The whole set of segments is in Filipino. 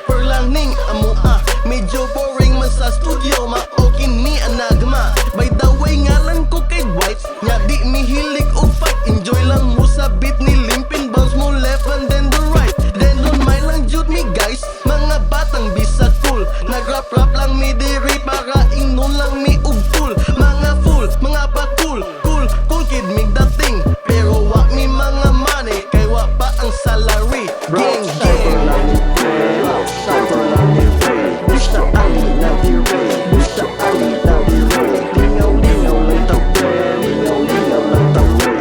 Cypher lang ning amua, medyo boring man sa studio, maokin ni anagma. By the way ngalan ko kay Dwight, nya di mihilig og fight. Enjoy lang mo sa beat ni limpin, bounce mo left and then the right. Then on my lang jud me guys, mga batang bisa cool. Nag-rap-rap lang mi diri para ingnon lang mi og cool. Mga fool, mga pa cool, cool, cool kid mig dating. Pero wa mi mga money, kay wa pa ang salary. Gang, gang. Cypher lang ni Ray, busta ali na di Ray, busta ali na di Ray. Lingaw-lingaw lang ta pre, lingaw-lingaw lang ta pre.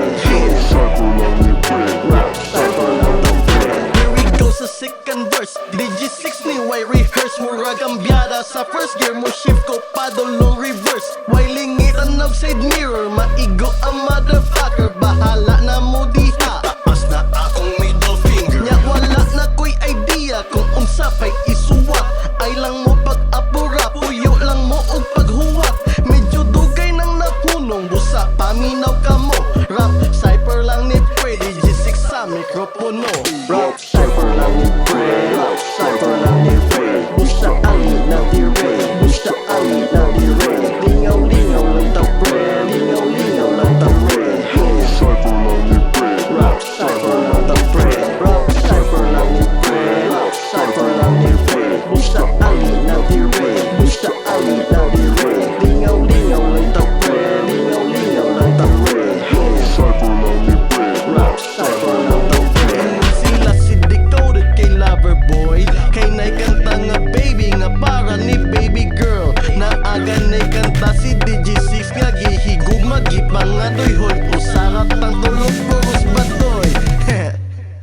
Cypher lang ni Ray, rap, cypher lang ta pre. Here we go sa second verse, D.G-6 ni White rehearse. Mura gambyada sa first gear mo, shift ko padulong reverse. Why lingitan of side mirror, maigo ang motherfucker. Bahala na mo diha, taas na akong middle finger. Nya wala na ko'y idea kung unsa pa'y isuwat. Ay lang mo pag-apura, puyo lang mo og paghuwat. Medyo dugay nang napunong, busa paminaw ka mo. Rap, cypher lang ni Pre, D.G-6 sa mikropono. Rap, cypher lang ni Ray, rap, cypher lang ni Ray, busta ali na di Ray, busta ali na di Ray. Lingaw-lingaw lang ta pre, lingaw-lingaw lang ta pre. Cypher lang ni Ray, rap, cypher lang ta pre. Rap, cypher lang ni Ray, rap, cypher lang ni Ray, busta ali na di Ray, busta ali na di Ray. Lingaw-lingaw lang ta pre, lingaw-lingaw lang ta pre. Cypher lang ni Ray, rap, cypher lang ta pre. Sila si Decoded kay Loverboy, kay naikanta nga baby nga para ni baby girl. Naaga naikanta si D.G-6 nga gihigog magipangadoy. Hoy usarat ang tulog puros batoy.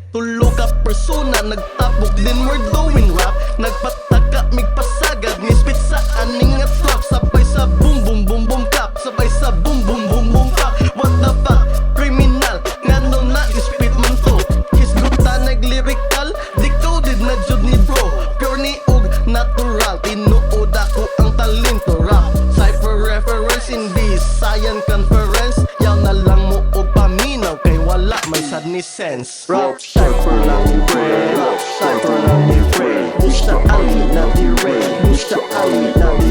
Tulog ka persona, nagtapok din we're doing rap. Nagpataka migpasagad ni spit sa aning nga trap. Sabay sa boom boom boom boom clap, sabay sa boom boom boom boom clap. What the fuck, criminal, ngano na ispit man to. Hisguta nag-lyrical, decoded na jud ni bro. Pure ni og natural, tinuod ako ang talento. Rap, cypher reference in this science conference. Yaw na lang mo og paminaw, kay wala man sad ni sense. Rap, cypher lang ni Ray, rap, cypher lang ni Ray, busta ali na di Ray, busta ali na di